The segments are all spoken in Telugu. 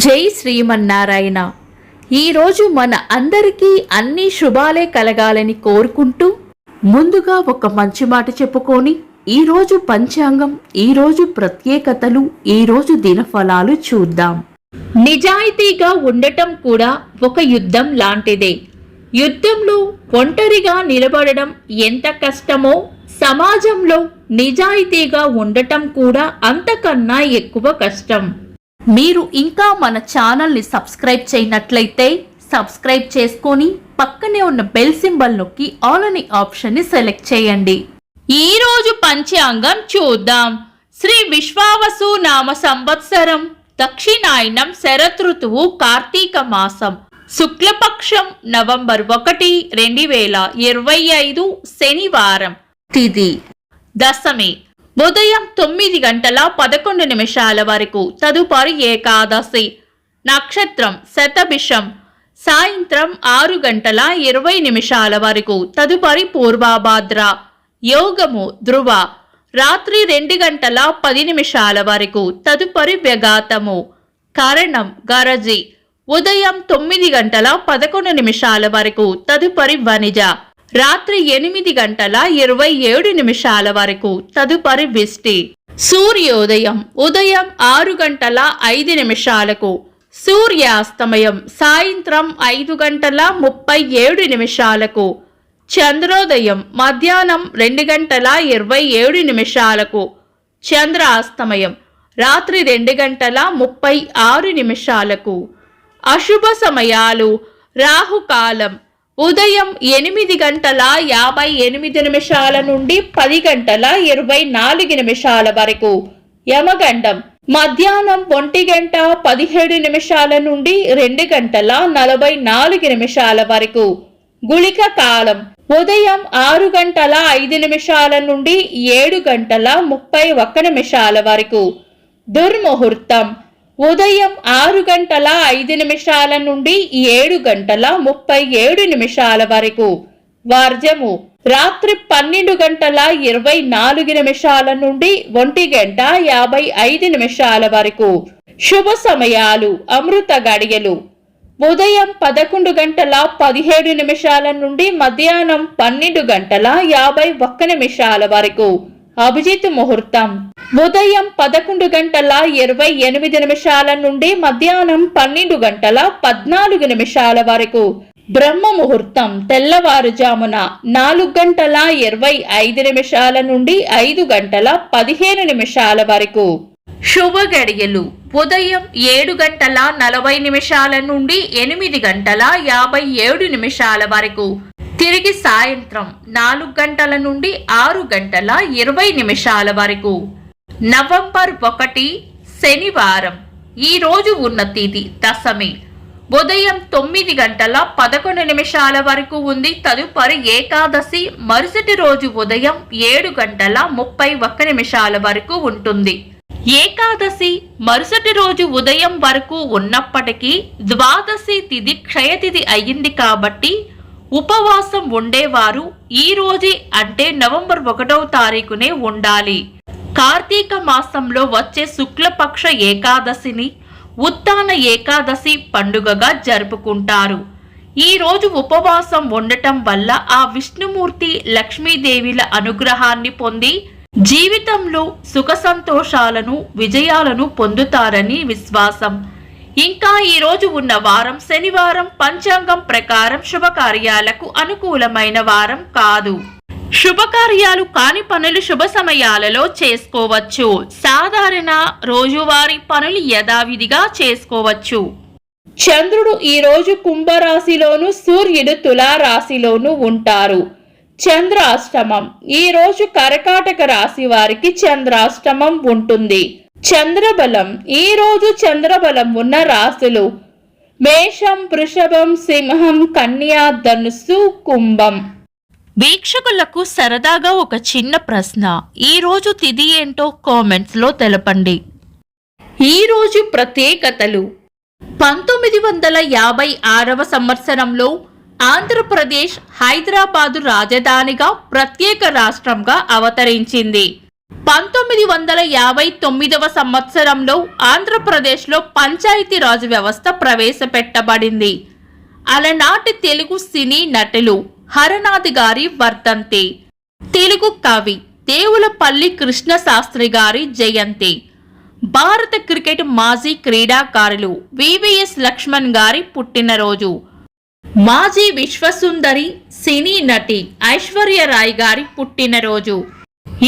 జై శ్రీమన్నారాయణ. ఈరోజు మన అందరికీ అన్ని శుభాలే కలగాలని కోరుకుంటూ ముందుగా ఒక మంచి మాట చెప్పుకొని ఈరోజు పంచాంగం, ఈరోజు ప్రత్యేకతలు, ఈరోజు దినఫలాలు చూద్దాం. నిజాయితీగా ఉండటం కూడా ఒక యుద్ధం లాంటిదే. యుద్ధంలో ఒంటరిగా నిలబడడం ఎంత కష్టమో సమాజంలో నిజాయితీగా ఉండటం కూడా అంతకన్నా ఎక్కువ కష్టం. మీరు ఇంకా మన ఛానల్ని సబ్స్క్రైబ్ చేయనట్లయితే సబ్స్క్రైబ్ చేసుకొని పక్కనే ఉన్న బెల్ సింబల్ నొక్కి ఆల్ అనే ఆప్షన్ని సెలెక్ట్ చేయండి. ఈరోజు పంచాంగం చూద్దాం. శ్రీ విశ్వావసు నామ సంవత్సరం, దక్షిణాయనం, శరదృతువు, కార్తీక మాసం, శుక్లపక్షం, నవంబర్ 1, 2025, శనివారం. తిథి దశమి, ఉదయం 9:11 వరకు. తదుపరి ఏకాదశి. నక్షత్రం శతభిషం. సాయంత్రం 6:20 వరకు. తదుపరి పూర్వభాద్ర. యోగము ధ్రువ. రాత్రి 2:10 వరకు. తదుపరి వ్యఘాతము. కరణం గరజి. ఉదయం 9:11 వరకు. తదుపరి వనిజ. రాత్రి 8:27 వరకు. తదుపరి విష్టి. సూర్యోదయం ఉదయం 6:05. సూర్యాస్తమయం సాయంత్రం 5:37. చంద్రోదయం మధ్యాహ్నం 2:27. చంద్రాస్తమయం రాత్రి 2:36. అశుభ సమయాలు. రాహుకాలం ఉదయం 8:58 నుండి 10:24 వరకు. యమగండం మధ్యాహ్నం 1:17 నుండి 2:44 వరకు. గుళిక కాలం ఉదయం 6:05 నుండి 7:31 వరకు. దుర్ముహూర్తం ఉదయం 6:05 నుండి 7:37 వరకు. వర్జము రాత్రి 12:24 నుండి 1:55 వరకు. శుభ సమయాలు. అమృత గడియలు ఉదయం 11:17 నుండి మధ్యాహ్నం 12:51 వరకు. అభిజిత్ ముహూర్తం ఉదయం 11:28 నుండి మధ్యాహ్నం 12:14 వరకు. బ్రహ్మ ముహూర్తం తెల్లవారుజామున 4:25 నుండి 5:15 వరకు. శుభ గడియలు ఉదయం 7:40 నుండి 8:57 వరకు. తిరిగి సాయంత్రం 4 నుండి 6:20 వరకు. నవంబర్ 1, శనివారం. ఈ రోజు ఉన్న తిథి దశమి. ఉదయం 9:11 వరకు ఉంది. తదుపరి ఏకాదశి మరుసటి రోజు ఉదయం 7:31 వరకు ఉంటుంది. ఏకాదశి మరుసటి రోజు ఉదయం వరకు ఉన్నప్పటికీ ద్వాదశి తిథి క్షయతిథి అయ్యింది కాబట్టి ఉపవాసం ఉండేవారు ఈ రోజే అంటే నవంబర్ 1వ తారీఖునే ఉండాలి. కార్తీక మాసంలో వచ్చే శుక్లపక్ష ఏకాదశిని ఉత్తాన ఏకాదశి పండుగగా జరుపుకుంటారు. ఈ రోజు ఉపవాసం ఉండటం వల్ల ఆ విష్ణుమూర్తి, లక్ష్మీదేవిల అనుగ్రహాన్ని పొంది జీవితంలో సుఖ సంతోషాలను, విజయాలను పొందుతారని విశ్వాసం. ఇంకా ఈ రోజు ఉన్న వారం శనివారం. పంచాంగం ప్రకారం శుభకార్యాలకు అనుకూలమైన వారం కాదు. శుభకార్యాలు కాని పనులు శుభ సమయాలలో చేసుకోవచ్చు. సాధారణ రోజువారీ పనులు యథావిధిగా చేసుకోవచ్చు. చంద్రుడు ఈ రోజు కుంభరాశిలోను, సూర్యుడు తులారాశిలోను ఉంటారు. చంద్రాష్టమం ఈ రోజు కర్కాటక రాశి వారికి చంద్రాష్టమం ఉంటుంది. చంద్రబలం ఈ రోజు చంద్రబలం ఉన్న రాశులు మేషం, వృషభం, సింహం, కన్యా, ధనుస్సు, కుంభం. వీక్షకులకు సరదాగా ఒక చిన్న ప్రశ్న. ఈ రోజు తిథి ఏంటో కామెంట్స్ లో తెలపండి. ఈ రోజు ప్రత్యేకతలు. 1956వ సంవత్సరంలో ఆంధ్రప్రదేశ్ హైదరాబాదు రాజధానిగా ప్రత్యేక రాష్ట్రంగా అవతరించింది. 1959వ సంవత్సరంలో ఆంధ్రప్రదేశ్లో పంచాయతీరాజ్ వ్యవస్థ ప్రవేశపెట్టబడింది. అలనాటి తెలుగు సినీ నటులు హరనాథ్ గారి వర్ధంతి, తెలుగు కవి దేవులపల్లి కృష్ణశాస్త్రి గారి జయంతి, భారత క్రికెట్ మాజీ క్రీడాకారులు వివిఎస్ లక్ష్మణ్ గారి పుట్టినరోజు, మాజీ విశ్వసుందరి సినీ నటి ఐశ్వర్యరాయ్ గారి పుట్టినరోజు,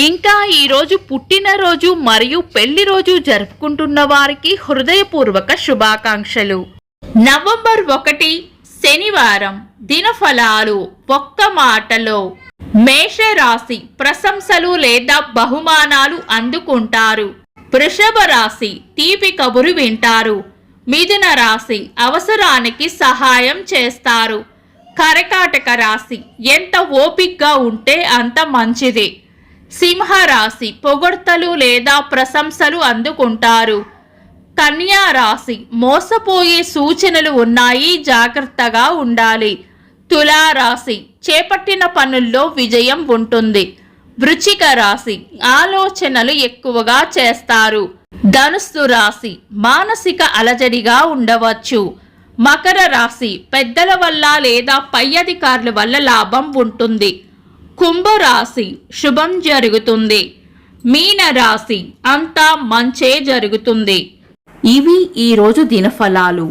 ఇంకా ఈరోజు పుట్టినరోజు మరియు పెళ్లి రోజు జరుపుకుంటున్న వారికి హృదయపూర్వక శుభాకాంక్షలు. నవంబర్ 1 శనివారం. దినఫలాలు. ఒక్క మాటలో మేషరాశి ప్రశంసలు లేదా బహుమానాలు అందుకుంటారు. వృషభ రాశి తీపి కబురు వింటారు. మిథున రాశి అవసరానికి సహాయం చేస్తారు. కర్కాటక రాశి ఎంత ఓపికగా ఉంటే అంత మంచిది. సింహరాశి పొగడ్తలు లేదా ప్రశంసలు అందుకుంటారు. కన్యా రాశి మోసపోయే సూచనలు ఉన్నాయి, జాగ్రత్తగా ఉండాలి. తులారాశి చేపట్టిన పనుల్లో విజయం ఉంటుంది. వృశ్చిక రాశి ఆలోచనలు ఎక్కువగా చేస్తారు. ధనుస్సు రాశి మానసిక అలజడిగా ఉండవచ్చు. మకర రాశి పెద్దల వల్ల లేదా పై అధికారుల వల్ల లాభం ఉంటుంది. కుంభరాశి శుభం జరుగుతుంది. మీన రాశి అంతా మంచే జరుగుతుంది. ఇవి ఈరోజు దినఫలాలు.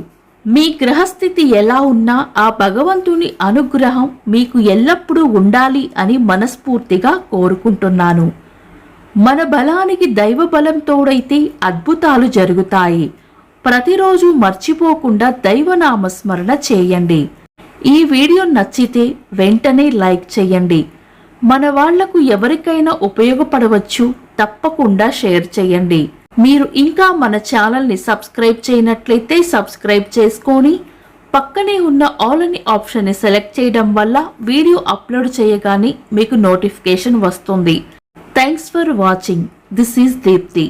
మీ గ్రహస్థితి ఎలా ఉన్నా ఆ భగవంతుని అనుగ్రహం మీకు ఎల్లప్పుడూ ఉండాలి అని మనస్ఫూర్తిగా కోరుకుంటున్నాను. మన బలానికి దైవ బలం తోడైతే అద్భుతాలు జరుగుతాయి. ప్రతిరోజు మర్చిపోకుండా దైవనామస్మరణ చేయండి. ఈ వీడియో నచ్చితే వెంటనే లైక్ చేయండి. మన వాళ్లకు ఎవరికైనా ఉపయోగపడవచ్చు, తప్పకుండా షేర్ చేయండి. మీరు ఇంకా మన ఛానల్ని సబ్స్క్రైబ్ చేయనట్లయితే సబ్స్క్రైబ్ చేసుకొని పక్కనే ఉన్న ఆల్ అని ఆప్షన్ని సెలెక్ట్ చేయడం వల్ల వీడియో అప్లోడ్ చేయగానే మీకు నోటిఫికేషన్ వస్తుంది. Thanks for watching. This is Deepti.